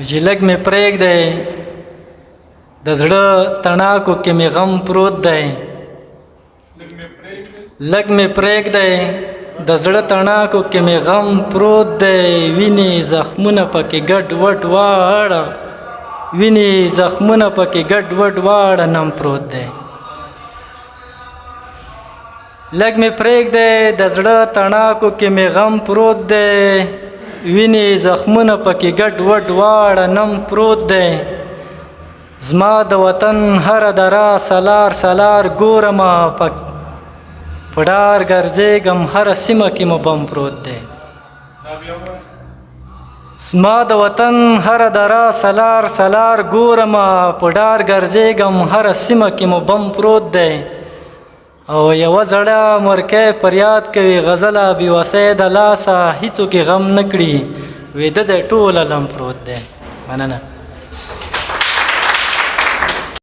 چې لږ مې پرېږدی د زړه تڼاکو کې مې غم پروت دی لږ مې پرېږدی د زړه تڼاکو کې مې غم پروت دی وینې زخمونه پکې ګډ وډ واړه وینې زخمونه پکې ګډ وډ واړه نم پروت دی لږ مې پرېږدی د زړه تڼاکو کې مې غم پروت دی وینې زخمونه پکې ګډ وډ واړه نم پروت دی زما د وطن هره دره سلار سلار ګورمه په ډار ګرځېږم هره سیمه کې مو بم پروت دی زما د وطن هره دره سلار سلار ګورمه په ډار ګرځېږم هره سیمه کې مو بم پروت دی او یوه زړه مرکۍ فریاد کوي غزله بېوسۍ د لاسه هیڅوک یې غم نه کړي ویده دی ټوله لم پروت دی مننه